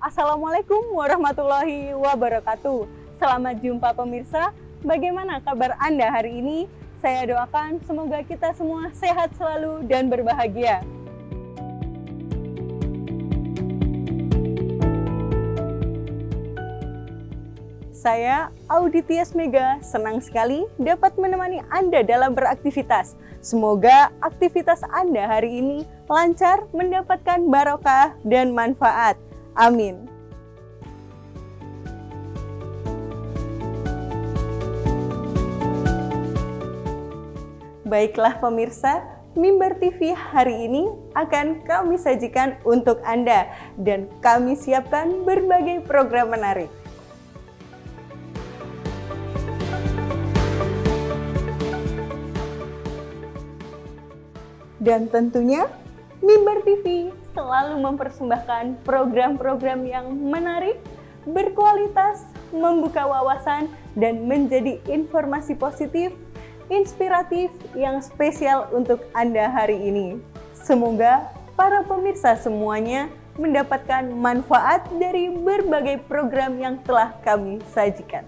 Assalamualaikum warahmatullahi wabarakatuh. Selamat jumpa pemirsa. Bagaimana kabar Anda hari ini? Saya doakan semoga kita semua sehat selalu dan berbahagia. Saya, Audi Tias Mega, senang sekali dapat menemani Anda dalam beraktivitas. Semoga aktivitas Anda hari ini lancar, mendapatkan barokah dan manfaat. Amin. Baiklah pemirsa, Mimbar TV hari ini akan kami sajikan untuk Anda dan kami siapkan berbagai program menarik. Dan tentunya Mimbar TV selalu mempersembahkan program-program yang menarik, berkualitas, membuka wawasan, dan menjadi informasi positif, inspiratif yang spesial untuk Anda hari ini. Semoga para pemirsa semuanya mendapatkan manfaat dari berbagai program yang telah kami sajikan.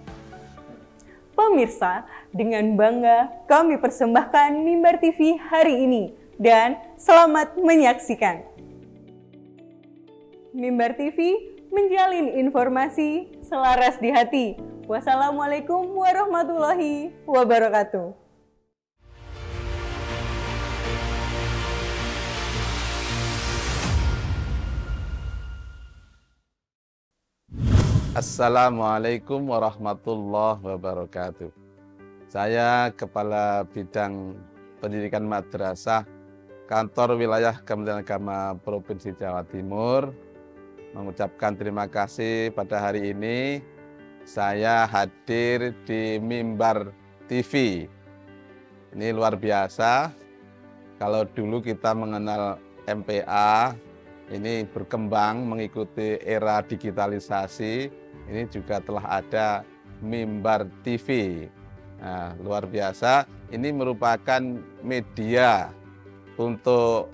Pemirsa, dengan bangga kami persembahkan Mimbar TV hari ini. Dan selamat menyaksikan. Mimbar TV menjalin informasi selaras di hati. Wassalamualaikum warahmatullahi wabarakatuh. Assalamualaikum warahmatullahi wabarakatuh. Saya Kepala Bidang Pendidikan Madrasah Kantor Wilayah Kementerian Agama Provinsi Jawa Timur mengucapkan terima kasih pada hari ini saya hadir di Mimbar TV. Ini luar biasa. Kalau dulu kita mengenal MPA, ini berkembang mengikuti era digitalisasi, ini juga telah ada Mimbar TV. Nah, luar biasa. Ini merupakan media untuk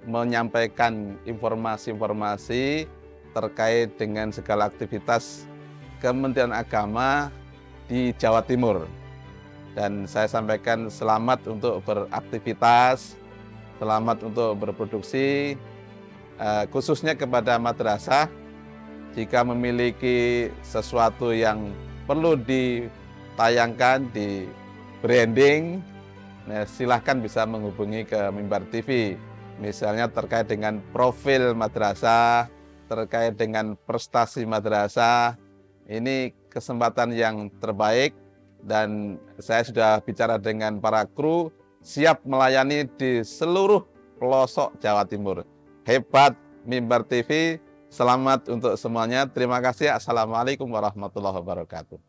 menyampaikan informasi-informasi terkait dengan segala aktivitas Kementerian Agama di Jawa Timur. Dan saya sampaikan selamat untuk beraktivitas, selamat untuk berproduksi, khususnya kepada madrasah. Jika memiliki sesuatu yang perlu ditayangkan, di branding, nah, silahkan bisa menghubungi ke Mimbar TV. Misalnya terkait dengan profil madrasah, terkait dengan prestasi madrasah. Ini kesempatan yang terbaik dan saya sudah bicara dengan para kru, siap melayani di seluruh pelosok Jawa Timur. Hebat Mimbar TV, selamat untuk semuanya. Terima kasih. Assalamualaikum warahmatullahi wabarakatuh.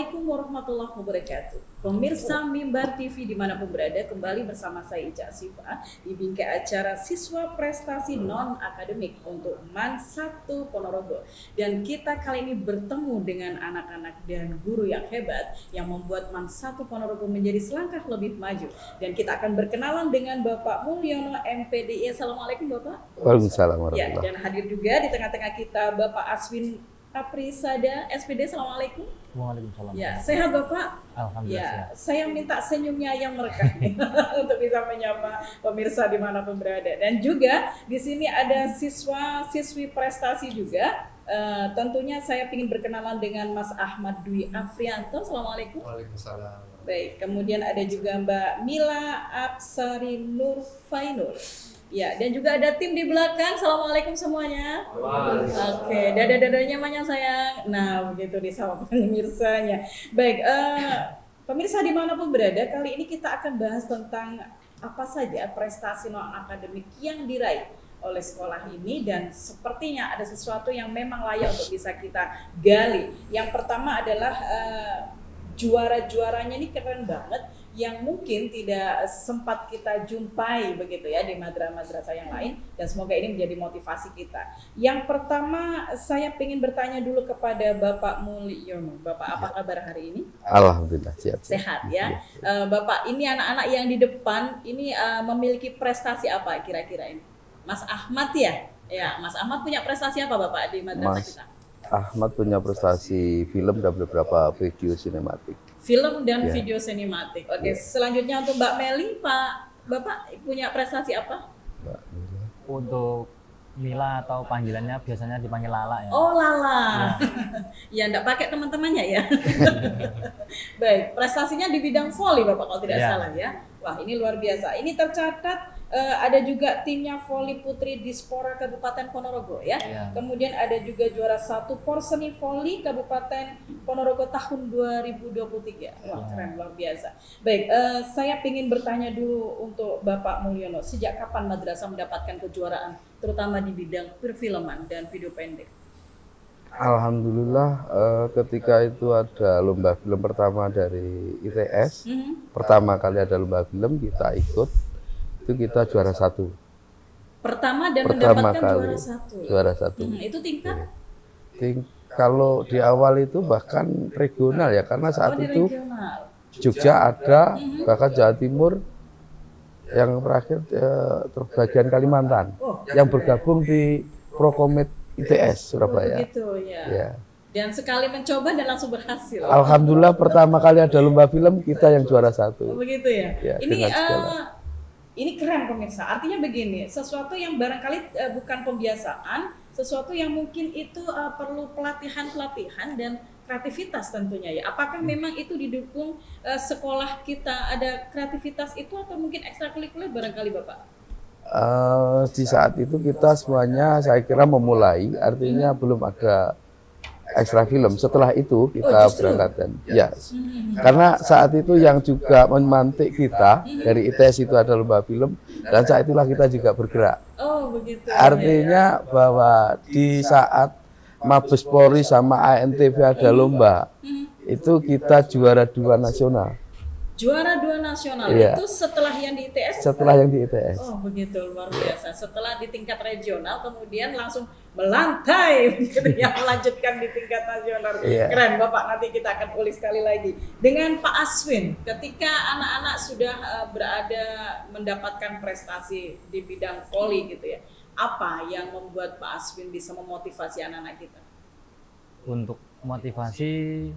Assalamualaikum warahmatullahi wabarakatuh. Pemirsa Mimbar TV dimanapun berada, kembali bersama saya Ica Sifa di bingkai acara Siswa Prestasi Non-Akademik untuk MAN 1 Ponorogo. Dan kita kali ini bertemu dengan anak-anak dan guru yang hebat yang membuat MAN 1 Ponorogo menjadi selangkah lebih maju. Dan kita akan berkenalan dengan Bapak Mulyono MPDI. Assalamualaikum Bapak. Waalaikumsalam Ya, warahmatullahi. dan hadir juga di tengah-tengah kita Bapak Aswin Aprisada SPD. Assalamualaikum. Waalaikumsalam. Ya, sehat Bapak? Alhamdulillah. Ya, saya minta senyumnya yang merekah untuk bisa menyapa pemirsa dimanapun berada. Dan juga di sini ada siswa-siswi prestasi juga. Tentunya saya ingin berkenalan dengan Mas Ahmad Dwi Afrianto. Assalamualaikum. Waalaikumsalam. Baik, kemudian ada juga Mbak Mila Absari Nurfainur. Ya, dan juga ada tim di belakang. Assalamualaikum semuanya. Oke, dada-dadanya banyak sayang. Nah, begitu disapa pemirsanya. Baik, pemirsa dimanapun berada, kali ini kita akan bahas tentang apa saja prestasi non-akademik yang diraih oleh sekolah ini, dan sepertinya ada sesuatu yang memang layak untuk bisa kita gali. Yang pertama adalah juara-juaranya ini keren banget, yang mungkin tidak sempat kita jumpai begitu ya di madrasah-madrasah yang lain, dan semoga ini menjadi motivasi kita. Yang pertama saya ingin bertanya dulu kepada Bapak Mulyono. Bapak, apa kabar hari ini? Alhamdulillah siap. Sehat ya. Bapak, ini anak-anak yang di depan ini memiliki prestasi apa kira-kira ini? Mas Ahmad ya? Ya, Mas Ahmad punya prestasi apa Bapak di madrasah kita? Ahmad punya prestasi film dan beberapa video sinematik. Film dan video sinematik. Oke, selanjutnya untuk Mbak Meli, Bapak punya prestasi apa? Mbak Mila. Untuk Mila atau panggilannya biasanya dipanggil Lala ya. Oh, Lala. Ya, enggak pakai teman-temannya ya. Baik, prestasinya di bidang voli Bapak kalau tidak salah ya. Wah, ini luar biasa. Ini tercatat ada juga timnya voli putri Dispora Kabupaten Ponorogo ya. Kemudian ada juga juara 1 Porseni Voli Kabupaten Ponorogo tahun 2023. Wah, keren, luar biasa. Baik, saya ingin bertanya dulu untuk Bapak Mulyono, sejak kapan madrasah mendapatkan kejuaraan terutama di bidang perfilman dan video pendek? Alhamdulillah ketika itu ada lomba film pertama dari ITS. Pertama kali ada lomba film, kita ikut. Itu kita juara 1. Pertama dan Pertama mendapatkan kali juara 1. juara 1. Itu tingkat? Kalau di awal itu bahkan regional ya, karena saat di itu regional. Jogja ada, bahkan Jawa Timur, yang terakhir terbagian Kalimantan, yang bergabung di Prokomet ITS Surabaya. Begitu ya. Ya. Dan sekali mencoba dan langsung berhasil. Alhamdulillah pertama kali ada lomba film kita yang juara 1. Begitu ya. Ya, Ini keren pemirsa. Artinya begini, sesuatu yang barangkali bukan pembiasaan, sesuatu yang mungkin itu perlu pelatihan dan kreativitas tentunya ya. Apakah memang itu didukung sekolah kita ada kreativitas itu, atau mungkin ekstrakurikuler barangkali Bapak? Di saat itu kita semuanya saya kira memulai, artinya belum ada ekstra film. Setelah itu kita berangkatkan. Ya. Karena saat itu yang juga memantik kita dari ITS itu ada lomba film, dan saat itulah kita juga bergerak. Oh, begitu. Artinya bahwa di saat Mabes Polri sama ANTV ada lomba, itu kita juara 2 nasional. Juara 2 nasional itu setelah yang di ITS? Setelah yang di ITS. Oh, begitu, luar biasa. Setelah di tingkat regional, kemudian langsung melantai, gitu ya, melanjutkan di tingkat nasional. Keren, Bapak. Nanti kita akan ulik sekali lagi. Dengan Pak Aswin, ketika anak-anak sudah berada mendapatkan prestasi di bidang voli gitu ya, apa yang membuat Pak Aswin bisa memotivasi anak-anak kita? Untuk motivasi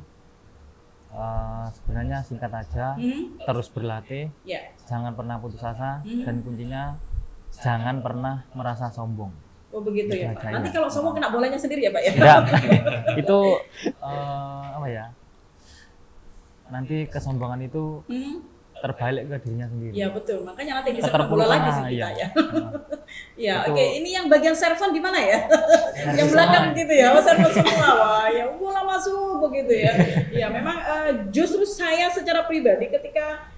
sebenarnya singkat aja, terus berlatih, jangan pernah putus asa, dan kuncinya jangan pernah merasa sombong. Oh, begitu ya Pak. Nanti kalau sombong kena bolanya sendiri ya Pak ya? Enggak, itu apa ya? Nanti kesombongan itu terbalik ke dirinya sendiri. Iya betul, makanya nanti bisa kena bola lagi sih kita ya. Ya, Itu, oke. Ini yang bagian servan di mana ya? Yang belakang gitu ya, servan semua. Wah, ya bola masuk begitu ya. Ya, memang justru saya secara pribadi ketika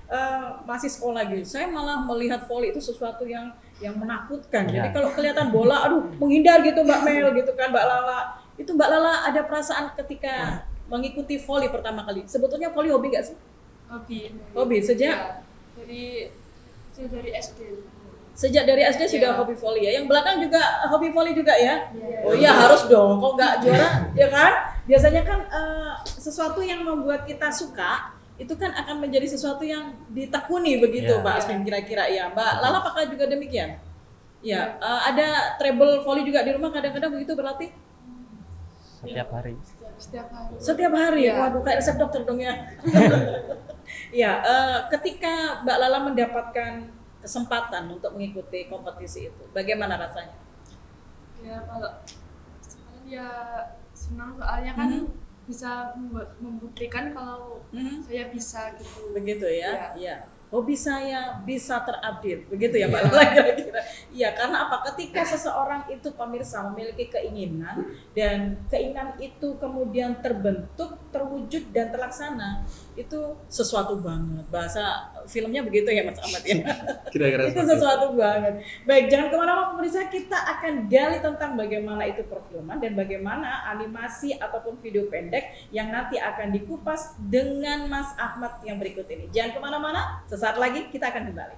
masih sekolah gitu, saya malah melihat voli itu sesuatu yang menakutkan. Jadi kalau kelihatan bola, aduh menghindar gitu Mbak Mel gitu kan, Mbak Lala. Itu Mbak Lala ada perasaan ketika mengikuti voli pertama kali? Sebetulnya voli hobi nggak sih? Hobi. Hobi sejak? Ya, dari SD. Sejak dari SD sudah hobi voli ya. Yang belakang juga hobi voli juga ya? Oh iya harus dong. Kok nggak juara ya kan? Biasanya kan sesuatu yang membuat kita suka itu kan akan menjadi sesuatu yang ditekuni begitu, Mbak Asmin kira-kira ya. Mbak Lala apakah juga demikian? Ya, ada treble volley juga di rumah kadang-kadang begitu berlatih? Setiap hari. Setiap hari? Ya. Waduh, kayak resep dokter dong ya. Ya, ketika Mbak Lala mendapatkan kesempatan untuk mengikuti kompetisi itu, bagaimana rasanya? Ya, kalau ya senang soalnya kan bisa membuktikan kalau saya bisa gitu. Begitu ya? Iya. Hobi saya bisa terupdate, begitu ya Mbak Lala kira-kira. Iya, karena apa? Ketika seseorang itu pemirsa memiliki keinginan dan keinginan itu kemudian terbentuk, terwujud dan terlaksana, itu sesuatu banget. Bahasa filmnya begitu ya Mas Ahmad ya. Kira-kira itu sesuatu banget. Baik, jangan kemana-mana pemirsa, kita akan gali tentang bagaimana itu perfilman dan bagaimana animasi ataupun video pendek yang nanti akan dikupas dengan Mas Ahmad yang berikut ini. Jangan kemana-mana, sesaat lagi kita akan kembali.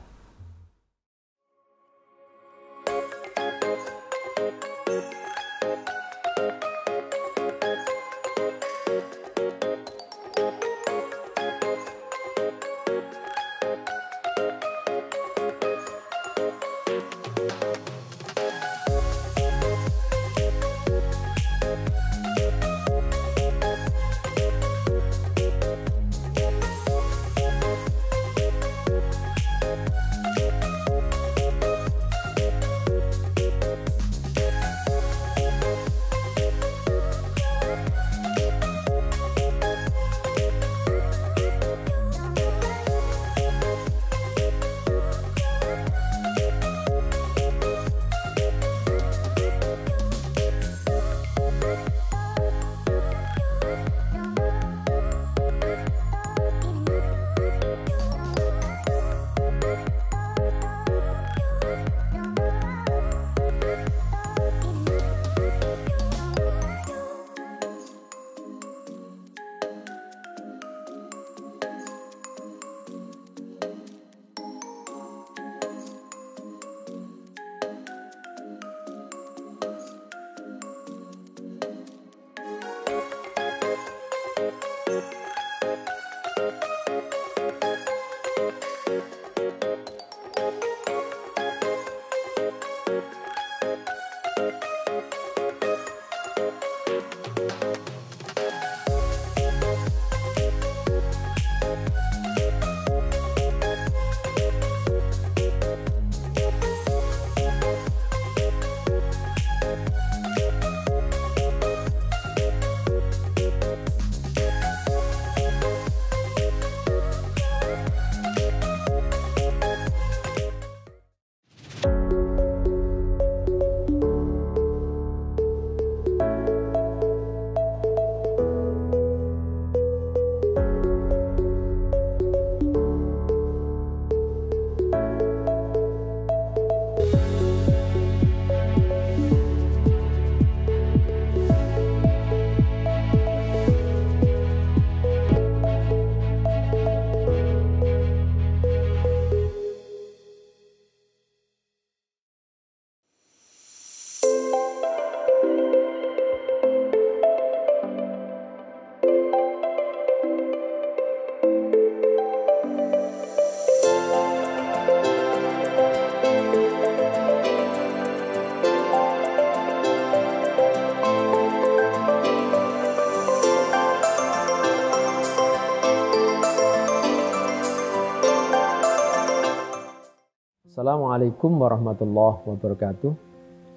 Assalamualaikum warahmatullahi wabarakatuh.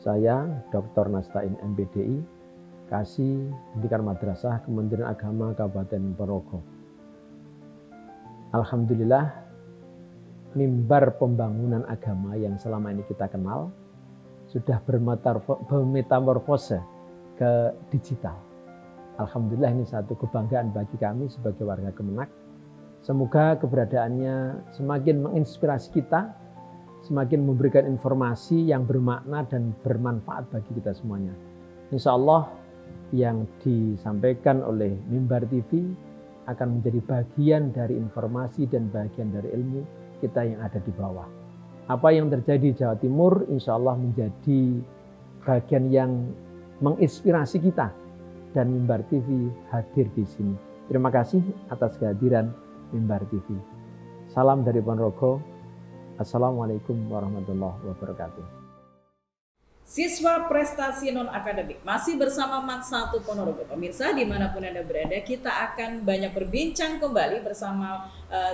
Saya Dr. Nastain MPDI, Kasih Pendidikan Madrasah Kementerian Agama Kabupaten Ponorogo. Alhamdulillah, mimbar pembangunan agama yang selama ini kita kenal sudah bermetamorfose ke digital. Alhamdulillah, ini satu kebanggaan bagi kami sebagai warga Kemenak. Semoga keberadaannya semakin menginspirasi kita, semakin memberikan informasi yang bermakna dan bermanfaat bagi kita semuanya. Insya Allah yang disampaikan oleh Mimbar TV akan menjadi bagian dari informasi dan bagian dari ilmu kita yang ada di bawah. Apa yang terjadi di Jawa Timur insya Allah menjadi bagian yang menginspirasi kita, dan Mimbar TV hadir di sini. Terima kasih atas kehadiran Mimbar TV. Salam dari Ponorogo. Assalamualaikum warahmatullahi wabarakatuh. Siswa prestasi non-akademik masih bersama Mat 1 Ponorogo. Pemirsa dimanapun Anda berada, kita akan banyak berbincang kembali bersama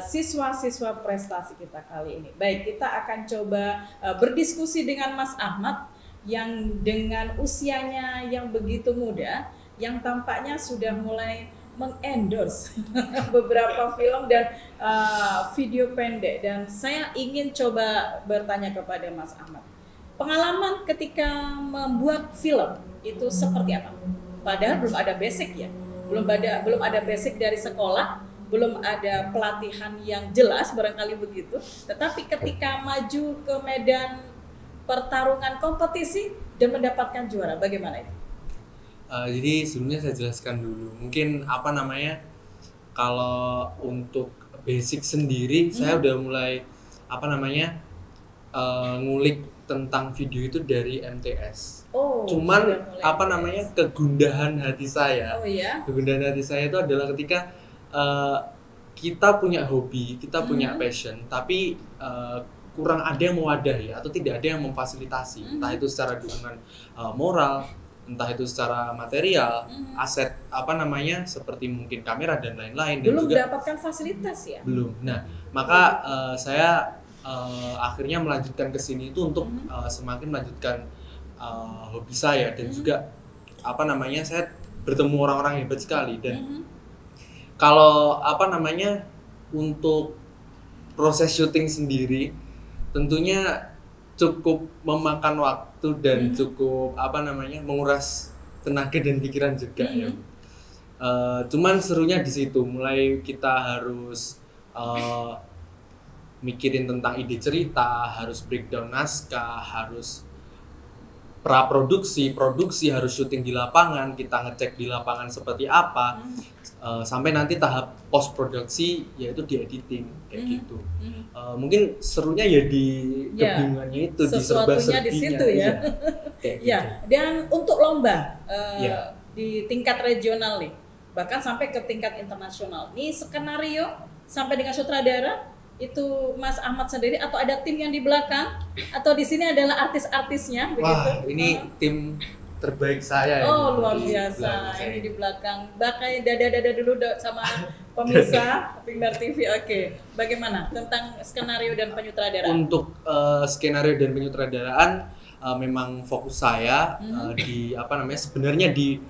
siswa-siswa prestasi kita kali ini. Baik, kita akan coba berdiskusi dengan Mas Ahmad yang dengan usianya yang begitu muda, yang tampaknya sudah mulai mengendorse beberapa film dan video pendek. Dan saya ingin coba bertanya kepada Mas Ahmad, pengalaman ketika membuat film itu seperti apa? Padahal belum ada basic ya, belum ada basic dari sekolah, belum ada pelatihan yang jelas barangkali begitu. Tetapi ketika maju ke medan pertarungan kompetisi dan mendapatkan juara, bagaimana itu? Jadi sebelumnya saya jelaskan dulu. Mungkin kalau untuk basic sendiri, saya udah mulai ngulik tentang video itu dari MTS. Cuman kegundahan hati saya. Kegundahan hati saya itu adalah ketika kita punya hobi, kita punya passion, tapi kurang ada yang mewadahi atau tidak ada yang memfasilitasi. Entah itu secara dukungan moral, entah itu secara material, aset seperti mungkin kamera dan lain-lain. Belum mendapatkan fasilitas ya? Belum. Nah, maka saya akhirnya melanjutkan ke sini itu untuk semakin melanjutkan hobi saya, dan juga saya bertemu orang-orang hebat sekali. Dan kalau untuk proses syuting sendiri tentunya cukup memakan waktu dan cukup menguras tenaga dan pikiran juga ya. Cuman serunya di situ, mulai kita harus mikirin tentang ide cerita, harus breakdown naskah, harus praproduksi, produksi, harus syuting di lapangan, kita ngecek di lapangan seperti apa, sampai nanti tahap post produksi, yaitu di editing kayak gitu. Mungkin serunya ya di kebingungannya itu, di serba-serbinya di situ ya. Ya, dan untuk lomba di tingkat regional nih, bahkan sampai ke tingkat internasional, ini skenario sampai dengan sutradara itu Mas Ahmad sendiri atau ada tim yang di belakang, atau di sini adalah artis-artisnya begitu? Wah, ini tim terbaik saya. Luar biasa. Ini di belakang. Pakai dada-dada dulu sama pemirsa Mimbar TV. Oke. Bagaimana tentang skenario dan penyutradaraan? Untuk skenario dan penyutradaraan memang fokus saya sebenarnya di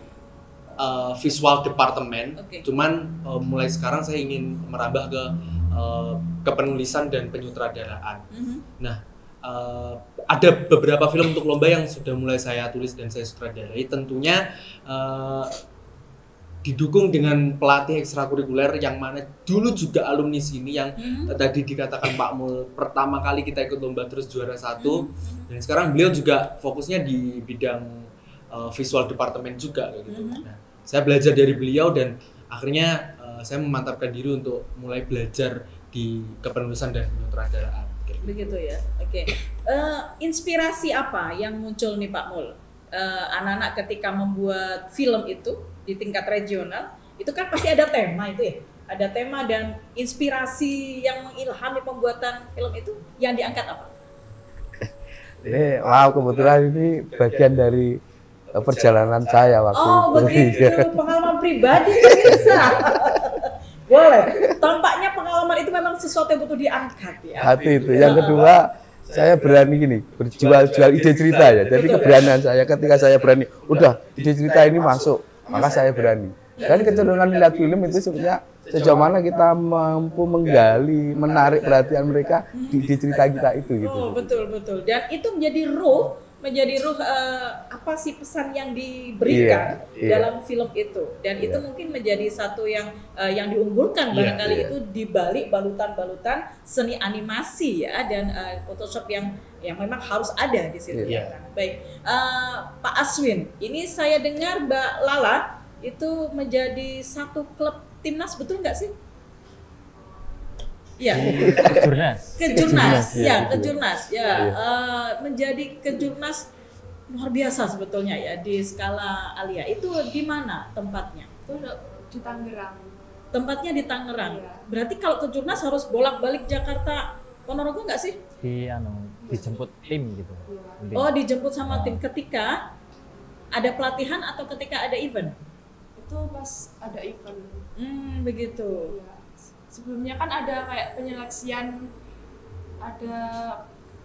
visual department. Cuman mulai sekarang saya ingin merambah ke kepenulisan dan penyutradaraan. Nah, ada beberapa film untuk lomba yang sudah mulai saya tulis dan saya sutradarai. Tentunya didukung dengan pelatih ekstrakurikuler yang mana dulu juga alumni sini, yang tadi dikatakan Pak Mul, pertama kali kita ikut lomba terus juara 1, dan sekarang beliau juga fokusnya di bidang visual department juga gitu. Nah, saya belajar dari beliau dan akhirnya saya memantapkan diri untuk mulai belajar di kepenulisan dan penyutradaraan. Begitu ya. Oke. Inspirasi apa yang muncul nih Pak Mul? Anak-anak ketika membuat film itu di tingkat regional, itu kan pasti ada tema itu ya. Ada tema dan inspirasi yang mengilhami pembuatan film itu yang diangkat apa? Kebetulan ini bagian dari perjalanan saya waktu itu. Begitu. Pengalaman pribadi bisa. Boleh. Tampaknya pengalaman itu memang sesuatu yang butuh diangkat ya. Hati itu. Yang kedua, saya berani gini, berjual ide cerita ya. Jadi keberanian saya ketika saya berani, udah ide cerita ini masuk, maka saya berani. Dan kecenderungan melihat film itu sebenarnya sejauh mana kita mampu menggali, menarik perhatian mereka di cerita kita itu gitu. Oh, betul. Dan itu menjadi ruh apa sih pesan yang diberikan dalam film itu. Dan itu mungkin menjadi satu yang diunggulkan barangkali itu di balik balutan-balutan seni animasi ya dan Photoshop yang memang harus ada di situ. Baik, Pak Aswin, ini saya dengar Mbak Lala itu menjadi satu klub timnas, betul nggak sih? Ya, kejurnas. Menjadi kejurnas luar biasa sebetulnya ya di skala Alia. Itu di mana tempatnya? Itu di Tangerang. Tempatnya di Tangerang. Berarti kalau kejurnas harus bolak-balik Jakarta, Ponorogo nggak sih? Dijemput tim gitu. Oh, dijemput sama tim ketika ada pelatihan atau ketika ada event? Itu pas ada event. Begitu. Ya. Sebelumnya kan ada kayak penyeleksian, ada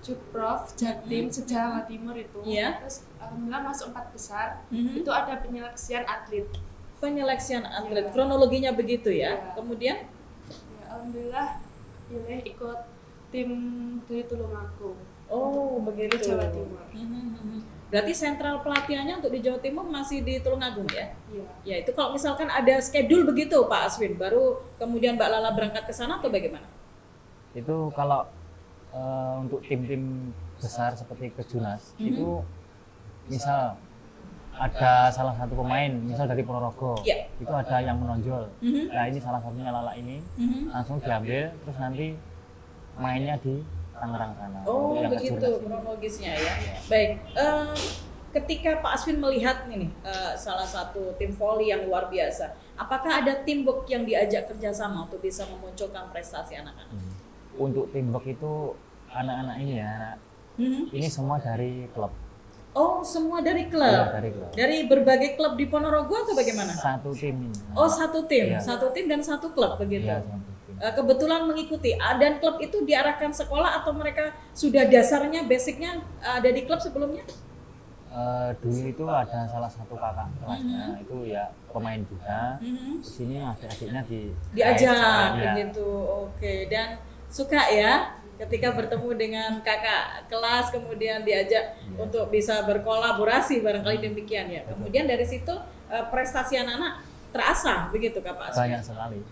Jutprof, Jatim, Jawa Timur itu. Terus alhamdulillah masuk 4 besar. Itu ada penyeleksian atlet. Penyeleksian atlet. Kronologinya begitu ya. Kemudian alhamdulillah pilih ikut tim dari Tulungagung. Oh, begitu. Di Jawa Timur. Berarti sentral pelatihannya untuk di Jawa Timur masih di Tulungagung ya? Iya. Ya, itu kalau misalkan ada schedule begitu Pak Aswin, baru kemudian Mbak Lala berangkat ke sana atau bagaimana? Itu kalau untuk tim-tim besar seperti kejurnas, itu misal ada salah satu pemain, misal dari Ponorogo, itu ada yang menonjol. Nah ini salah satunya Lala ini, langsung diambil, terus nanti mainnya di Tangerang sana. Oh begitu kronologisnya ya. Baik, ketika Pak Aswin melihat nih salah satu tim voli yang luar biasa, apakah ada teamwork yang diajak kerjasama untuk bisa memunculkan prestasi anak-anak? Untuk teamwork itu anak-anak ini ya, ini semua dari klub. Oh semua dari klub? Ya, dari klub. Dari berbagai klub di Ponorogo atau bagaimana? Satu tim. Oh satu tim, ya. Satu tim dan satu klub begitu? Ya, kebetulan mengikuti. Dan klub itu diarahkan sekolah atau mereka sudah dasarnya, basicnya ada di klub sebelumnya? Dulu itu ada salah satu kakak kelasnya itu ya pemain juga. Di sini adik-adiknya diajak begitu. Oke. Dan suka ya ketika bertemu dengan kakak kelas kemudian diajak untuk bisa berkolaborasi barangkali demikian ya. Kemudian dari situ prestasi anak-anak terasa begitu Kak Pak Aswin?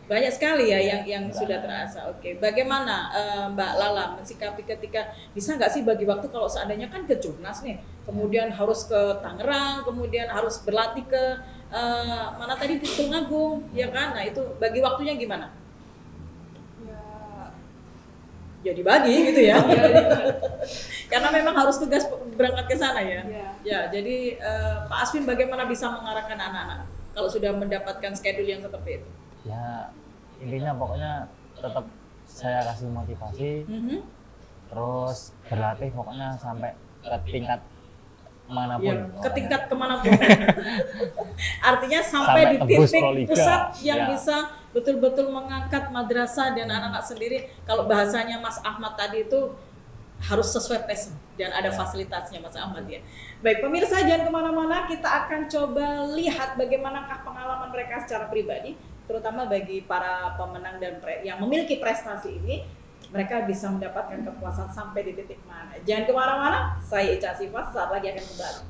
Banyak sekali ya yang sudah terasa. Oke, bagaimana Mbak Lala mensikapi ketika bisa nggak sih bagi waktu kalau seandainya kan ke Jurnas nih, kemudian harus ke Tangerang, kemudian harus berlatih ke mana tadi di Tulungagung, ya kan? Nah itu bagi waktunya gimana? Ya dibagi gitu ya. Karena memang harus tugas berangkat ke sana ya. Ya, jadi Pak Aswin bagaimana bisa mengarahkan anak-anak kalau sudah mendapatkan schedule yang seperti itu? Ya intinya pokoknya tetap saya kasih motivasi, terus berlatih pokoknya sampai ke tingkat manapun. Ke tingkat kemanapun. Artinya sampai di titik pusat yang bisa betul-betul mengangkat madrasah dan anak-anak sendiri. Kalau bahasanya Mas Ahmad tadi itu harus sesuai passion dan ada fasilitasnya Mas Ahmad ya. Baik pemirsa, jangan kemana-mana, kita akan coba lihat bagaimanakah pengalaman mereka secara pribadi, terutama bagi para pemenang dan yang memiliki prestasi ini, mereka bisa mendapatkan kepuasan sampai di titik mana. Jangan kemana-mana, saya Ica Siva, sesaat lagi akan kembali.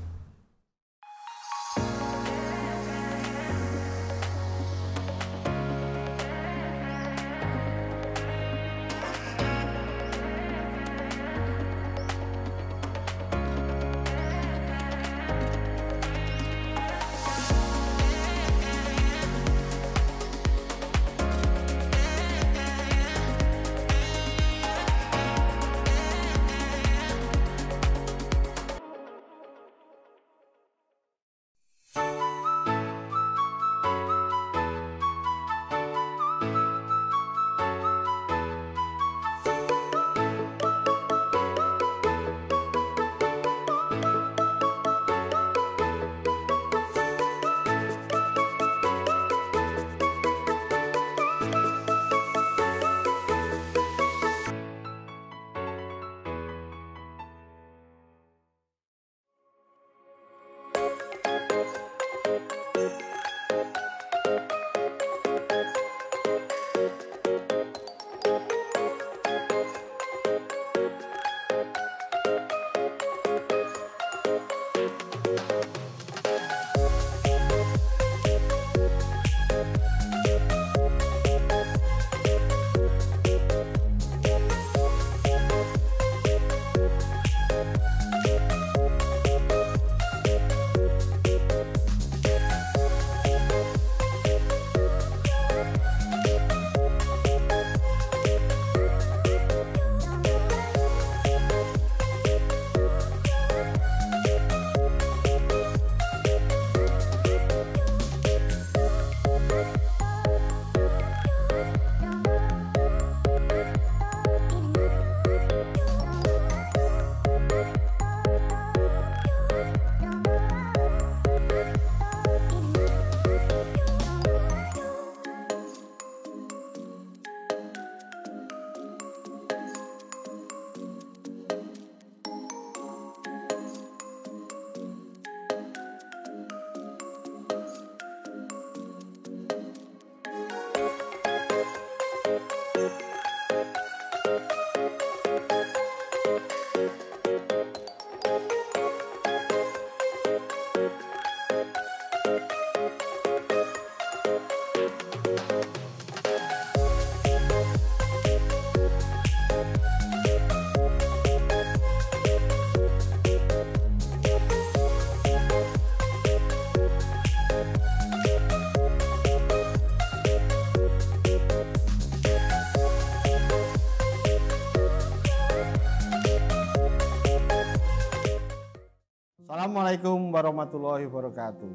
Assalamualaikum warahmatullahi wabarakatuh.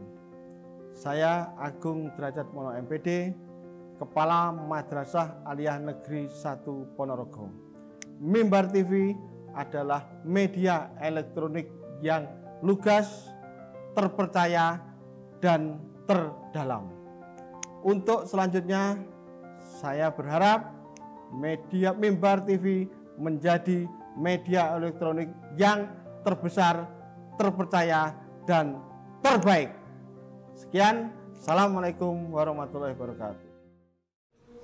Saya Agung Derajat Mono MPD, Kepala Madrasah Aliyah Negeri 1 Ponorogo. Mimbar TV adalah media elektronik yang lugas, terpercaya, dan terdalam. Untuk selanjutnya, saya berharap media Mimbar TV menjadi media elektronik yang terbesar, terpercaya, dan terbaik. Sekian, Assalamualaikum warahmatullahi wabarakatuh.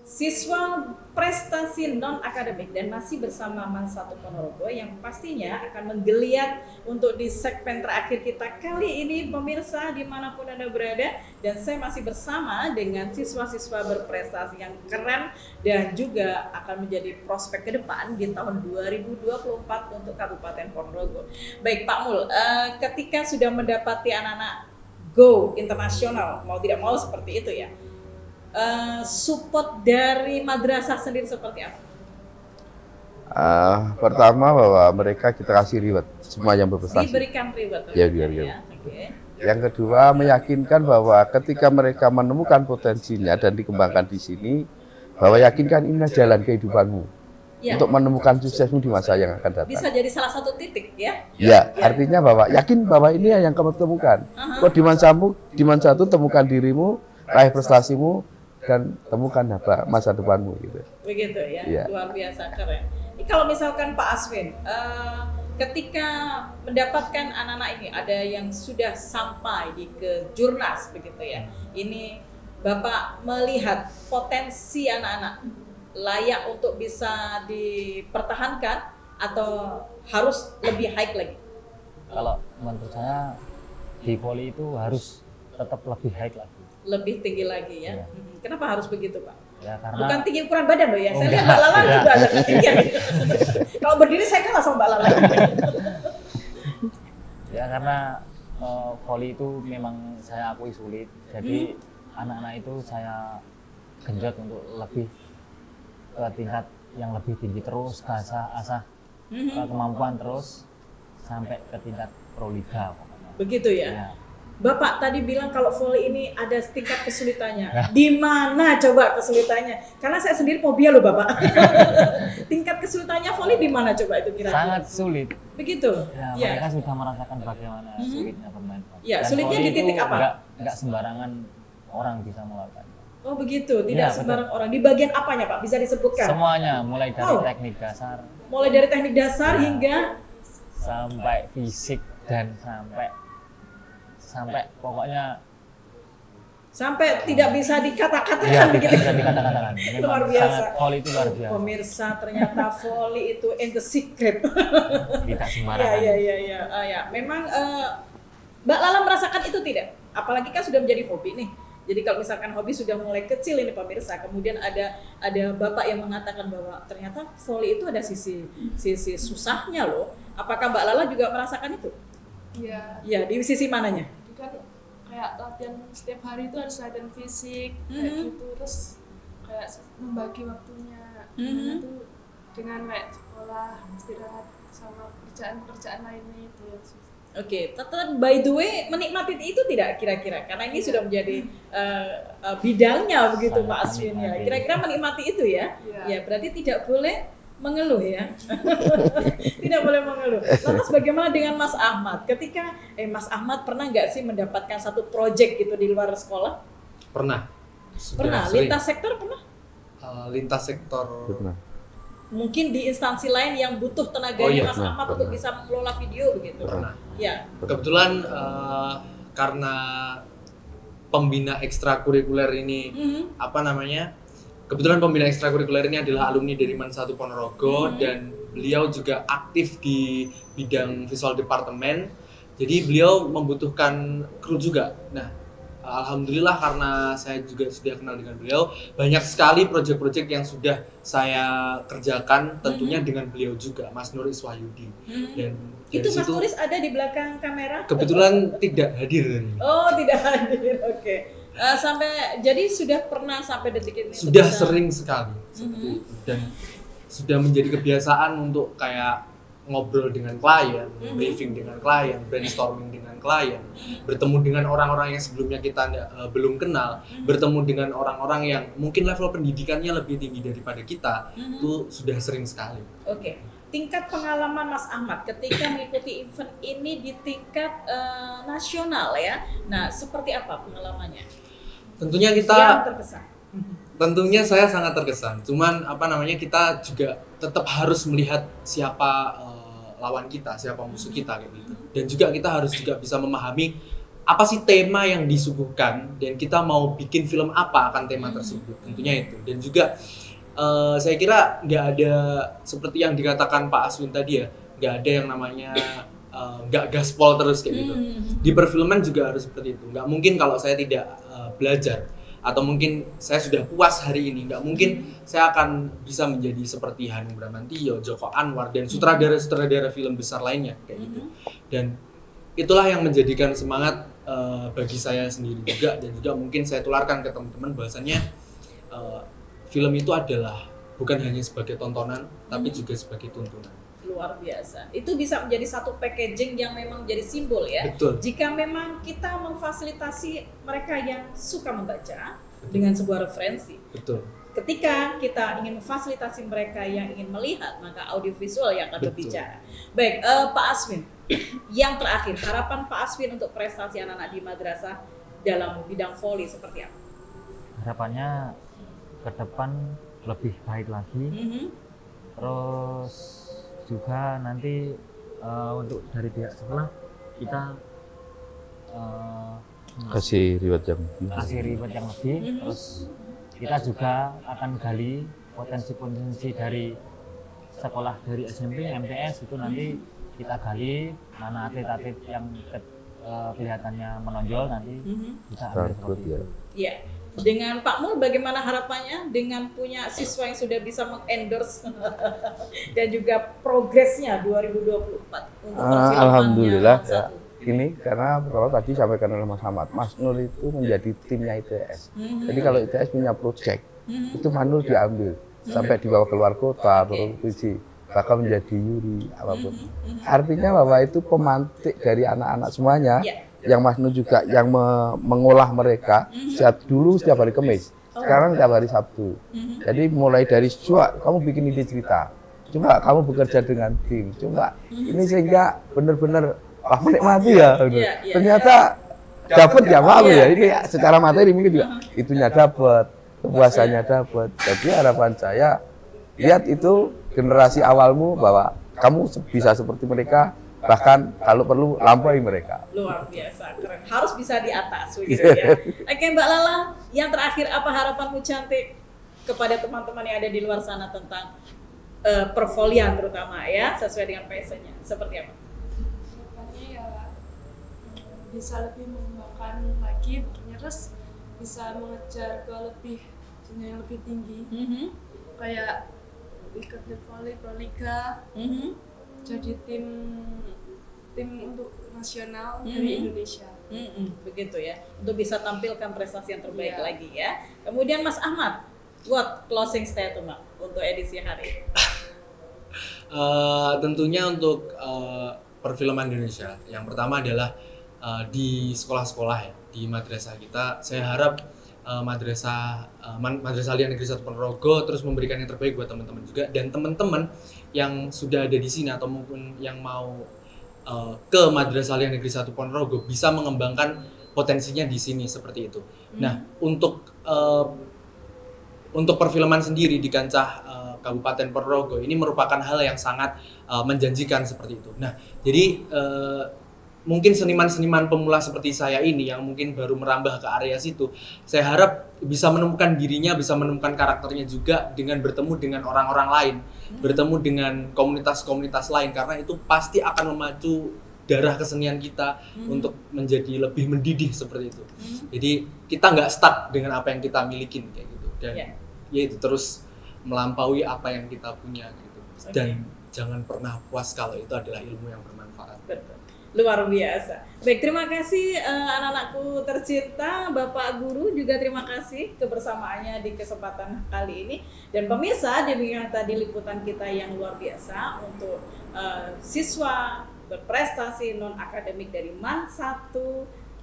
Siswa prestasi non-akademik dan masih bersama MAN 1 Ponorogo yang pastinya akan menggeliat untuk di segmen terakhir kita kali ini, pemirsa dimanapun Anda berada. Dan saya masih bersama dengan siswa-siswa berprestasi yang keren dan juga akan menjadi prospek ke depan di tahun 2024 untuk Kabupaten Ponorogo. Baik Pak Mul, ketika sudah mendapati anak-anak go internasional, mau tidak mau seperti itu ya, support dari madrasah sendiri seperti apa? Pertama bahwa mereka kita kasih reward semua yang berprestasi. Diberikan reward. Ya, ya. Okay. Yang kedua meyakinkan bahwa ketika mereka menemukan potensinya dan dikembangkan di sini, bahwa yakinkan inilah jalan kehidupanmu untuk menemukan suksesmu di masa yang akan datang. Bisa jadi salah satu titik ya? Ya, artinya bahwa yakin bahwa ini yang kamu temukan. Kok di MAN 1 temukan dirimu, raih prestasimu, dan temukan apa masa depanmu gitu. Begitu ya, luar biasa keren. Ini kalau misalkan Pak Aswin, ketika mendapatkan anak-anak ini, ada yang sudah sampai di kejurnas begitu ya. Ini Bapak melihat potensi anak-anak layak untuk bisa dipertahankan atau harus lebih high lagi? Kalau menurut saya di voli itu harus tetap lebih high lagi. Lebih tinggi lagi ya. Kenapa harus begitu Pak? Ya, karena bukan tinggi ukuran badan loh ya. Saya lihat Mbak Lala juga ada ketinggian. Kalau berdiri saya kalah sama Mbak Lala. Ya karena voli itu memang saya akui sulit. Jadi anak-anak itu saya genjot untuk lebih ke tingkat yang lebih tinggi terus, asah kemampuan terus sampai ke tingkat Proliga. Begitu ya. Bapak tadi bilang kalau voli ini ada tingkat kesulitannya. Di mana coba kesulitannya? Karena saya sendiri fobia loh Bapak. Tingkat kesulitannya voli di mana coba itu kira-kira? Sangat sulit. Begitu. Ya, mereka sudah merasakan bagaimana sulitnya bermain voli. Ya, sulitnya di titik apa? Enggak sembarangan orang bisa melakukan. Oh begitu, tidak sembarang orang. Di bagian apanya Pak? Bisa disebutkan? Semuanya, mulai dari teknik dasar. Mulai dari teknik dasar hingga sampai fisik dan sampai pokoknya sampai tidak bisa dikata-katakan begitu. Bisa dikata-katakan. Luar biasa. Voli itu luar biasa. Pemirsa, ternyata voli itu in the secret. Tidak sembarangan. Ya. Memang Mbak Lala merasakan itu tidak? Apalagi kan sudah menjadi hobi nih. Jadi kalau misalkan hobi sudah mulai kecil ini pemirsa, kemudian ada bapak yang mengatakan bahwa ternyata voli itu ada sisi susahnya loh. Apakah Mbak Lala juga merasakan itu? Iya. Ya, di sisi mananya? Kan kayak latihan setiap hari itu harus latihan fisik kayak gitu, terus kayak membagi waktunya itu dengan kayak sekolah, istirahat sama pekerjaan lainnya itu ya. Oke, tetap by the way menikmati itu tidak kira-kira? Karena ini sudah menjadi bidangnya begitu Pak Aswin ya. Kira-kira menikmati itu ya? Ya berarti tidak boleh mengeluh ya. Tidak boleh mengeluh. Lantas bagaimana dengan Mas Ahmad? Ketika Mas Ahmad pernah nggak sih mendapatkan satu proyek gitu di luar sekolah? Pernah. Pernah. Lintas sektor pernah? Lintas sektor. Pernah. Mungkin di instansi lain yang butuh tenaganya Mas Ahmad untuk bisa mengelola video begitu. Pernah. Ya. Kebetulan karena pembina ekstrakurikuler ini kebetulan pembina ekstrakurikuler ini adalah alumni dari MAN 1 Ponorogo dan beliau juga aktif di bidang visual departemen. Jadi beliau membutuhkan kru juga. Nah, alhamdulillah karena saya juga sudah kenal dengan beliau, banyak sekali proyek-proyek yang sudah saya kerjakan tentunya dengan beliau juga, Mas Nur Iswahyudi. Dan itu Mas Nuris ada di belakang kamera? Kebetulan tidak hadir. Oh, tidak hadir. Oke. Sampai jadi sudah pernah sampai detik ini? Sudah sering sekali seperti itu. Dan sudah menjadi kebiasaan untuk kayak ngobrol dengan klien, briefing dengan klien, brainstorming dengan klien, bertemu dengan orang-orang yang sebelumnya kita belum kenal, bertemu dengan orang-orang yang mungkin level pendidikannya lebih tinggi daripada kita, itu sudah sering sekali. Oke. Tingkat pengalaman Mas Ahmad ketika mengikuti event ini di tingkat nasional ya. Nah, seperti apa pengalamannya? Tentunya kita yang terkesan. Tentunya saya sangat terkesan. Cuman kita juga tetap harus melihat siapa lawan kita, siapa musuh kita kayak gitu. Dan juga kita harus juga bisa memahami apa sih tema yang disuguhkan dan kita mau bikin film apa akan tema tersebut. Tentunya itu. Dan juga saya kira nggak ada seperti yang dikatakan Pak Aswin tadi ya, nggak ada yang namanya nggak gaspol terus kayak gitu. Di perfilman juga harus seperti itu. Nggak mungkin kalau saya tidak belajar atau mungkin saya sudah puas hari ini, nggak mungkin saya akan bisa menjadi seperti Hanung Bramantio, Joko Anwar dan sutradara-sutradara film besar lainnya kayak gitu. Dan itulah yang menjadikan semangat bagi saya sendiri juga, dan juga mungkin saya tularkan ke teman-teman bahwasannya film itu adalah bukan hanya sebagai tontonan tapi juga sebagai tuntunan. Luar biasa. Itu bisa menjadi satu packaging yang memang jadi simbol ya. Betul. Jika memang kita memfasilitasi mereka yang suka membaca dengan sebuah referensi. Betul. Ketika kita ingin memfasilitasi mereka yang ingin melihat, maka audiovisual yang akan berbicara. Baik, Pak Aswin. Yang terakhir, harapan Pak Aswin untuk prestasi anak-anak di madrasah dalam bidang voli seperti apa? Harapannya ke depan lebih baik lagi. Terus juga nanti untuk dari pihak sekolah kita kasih reward yang lebih. Terus kita juga akan gali potensi-potensi dari sekolah, dari SMP, MTS itu nanti kita gali mana atlet-atlet yang kelihatannya menonjol nanti kita ambil seperti itu. Iya. Dengan Pak Mul bagaimana harapannya dengan punya siswa yang sudah bisa mengendorse dan juga progresnya 2024 untuk Alhamdulillah ya. Ini karena pertama tadi sampaikan oleh Mas Ahmad, Mas Nur itu menjadi timnya ITS. Jadi kalau ITS punya project, itu Mas Nur diambil sampai dibawa keluar kota, provinsi, bahkan menjadi juri apapun. Artinya bahwa itu pemantik dari anak-anak semuanya. Yang Mas Nur juga yang mengolah mereka setiap hari Kamis, sekarang setiap hari Sabtu. Jadi mulai dari coba kamu bikin ide cerita, coba kamu bekerja dengan tim, coba ini sehingga benar-benar menikmati ya. Ternyata dapat ya malu ya, ini secara materi mungkin juga itunya dapat, kepuasannya dapat. Jadi harapan saya lihat itu generasi awalmu bahwa kamu bisa seperti mereka. Bahkan kalau perlu lampaui mereka. Luar biasa, keren. Harus bisa di atas begitu ya. Oke Mbak Lala, yang terakhir apa harapanmu cantik kepada teman-teman yang ada di luar sana tentang perfolian terutama ya, sesuai dengan passionnya. Seperti apa? Harapannya ya bisa lebih mengembangkan lagi, terus bisa mengejar ke lebih jenjang yang lebih tinggi. Kayak ikut di volley Proliga. Jadi tim untuk nasional dari Indonesia. Begitu ya, untuk bisa tampilkan prestasi yang terbaik lagi ya. Kemudian Mas Ahmad, what closing statement untuk edisi hari ini? Tentunya untuk perfilman Indonesia, yang pertama adalah di sekolah-sekolah ya, di madrasah kita. Saya harap Madrasah Aliyah Negeri 1 Ponorogo terus memberikan yang terbaik buat teman-teman juga, dan teman-teman yang sudah ada di sini atau mungkin yang mau ke Madrasah Aliyah Negeri 1 Ponorogo bisa mengembangkan potensinya di sini seperti itu. Nah, untuk perfilman sendiri di kancah Kabupaten Ponorogo ini merupakan hal yang sangat menjanjikan seperti itu. Nah, jadi mungkin seniman-seniman pemula seperti saya ini yang mungkin baru merambah ke area situ, saya harap bisa menemukan dirinya, bisa menemukan karakternya juga dengan bertemu dengan orang-orang lain, bertemu dengan komunitas-komunitas lain, karena itu pasti akan memacu darah kesenian kita untuk menjadi lebih mendidih seperti itu. Jadi kita nggak stuck dengan apa yang kita milikin kayak gitu, dan ya itu terus melampaui apa yang kita punya gitu. Dan jangan pernah puas kalau itu adalah ilmu yang bermanfaat. Betul. Luar biasa. Baik, terima kasih anak-anakku tercinta, Bapak Guru juga terima kasih kebersamaannya di kesempatan kali ini. Dan pemirsa, demikian tadi liputan kita yang luar biasa untuk siswa berprestasi non-akademik dari MAN 1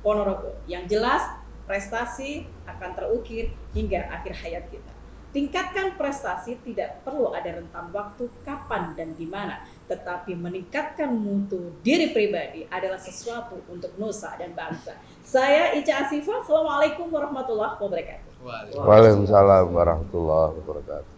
Ponorogo. Yang jelas prestasi akan terukir hingga akhir hayat kita. Tingkatkan prestasi tidak perlu ada rentang waktu kapan dan di mana, tetapi meningkatkan mutu diri pribadi adalah sesuatu untuk nusa dan bangsa. Saya Ica Asifa, Assalamualaikum warahmatullahi wabarakatuh. Waalaikumsalam warahmatullahi wabarakatuh.